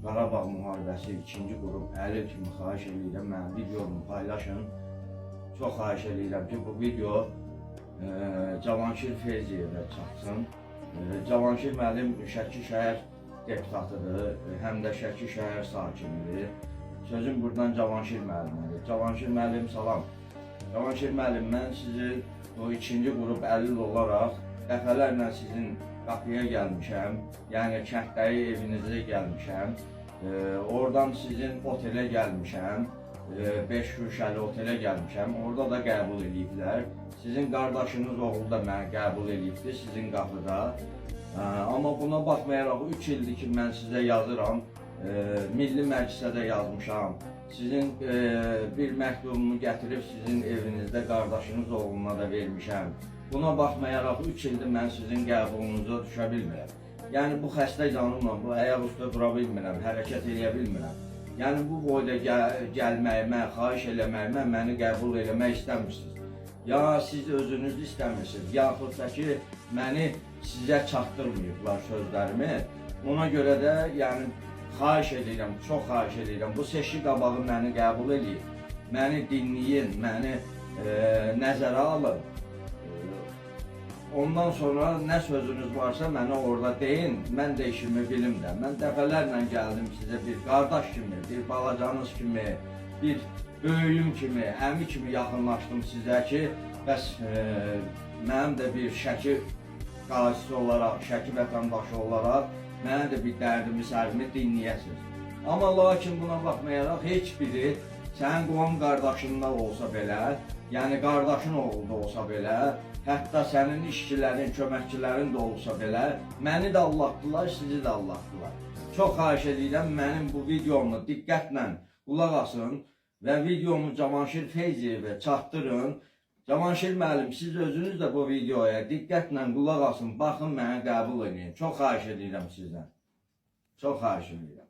Qarabağ müharibəsi 2-ci qrup əlil kimi xahiş edirəm, mənim videomu paylaşın. Çox xahiş edirəm ki, bu video Cavanşir Feyziyevə çatsın. Cavanşir müəllim Şəki şəhər deputatıdır, həm də Şəki şəhər sakinidir. Sözüm buradan Cavanşir müəllimədir. Cavanşir müəllim, salam. Cavanşir müəllim, mən sizi o 2-ci qrup əlil olaraq dəfələrlə sizin qapıya gəlmişəm, yəni kənddəyi evinizə gəlmişəm. Oradan sizin otelə gəlmişəm, 5 güşəli otelə gəlmişəm, orada da qəbul ediblər. Sizin qardaşınız oğlu da məni qəbul edibdi sizin qapıda. Amma buna baxmayaraq 3 ildir ki, mən sizə yazıram, Milli Məclisə də yazmışam. Sizin bir məktubumu gətirib sizin evinizdə qardaşınız oğluna da vermişəm. Buna baxmayaraq 3 ildir mən sizin qəbulunuza düşə bilmirəm. Yəni bu xəstə canımla, bu ayaq üstə dura bilmirəm, hərəkət edə bilmirəm. Yəni bu boyda gəlməyimə, xahiş eləməyimə məni qəbul eləmək istəmirsiniz. Ya siz özünüz istəmirsiniz, yaxud da ki, məni sizə çatdırmayıblar sözlərimi. Ona görə də yəni xahiş edirəm, çox xahiş edirəm. Bu seçki qabağı məni qəbul edin, məni dinləyin, məni nəzərə alın. Ondan sonra nə sözünüz varsa mənə orada deyin, mən də işimi bilim də. Mən dəfələrlə gəldim sizə bir qardaş kimi, bir balacanız kimi, bir böyüyüm kimi, əmi kimi yaxınlaşdım sizə ki, bəs mənim də bir Şəki qazisi olaraq, Şəki vətəndaşı olaraq mənə də bir dərdimi, sərimi dinləyəsiniz. Amma lakin buna baxmayaraq heç biri sənin qohum qardaşından olsa belə, yəni qardaşın oğlu da olsa belə, hətta sənin işçilərin, köməkçilərin də olsa belə, məni də allatdılar, sizi də allatdılar. Çox xahiş edirəm, mənim bu videomu diqqətlə qulaq asın və videomu Cavanşir Feyziyevə çatdırın. Cavanşir müəllim, siz özünüz də bu videoya diqqətlə qulaq asın, baxın, mənə qəbul edin. Çox xahiş edirəm sizdən. Çox xahiş edirəm.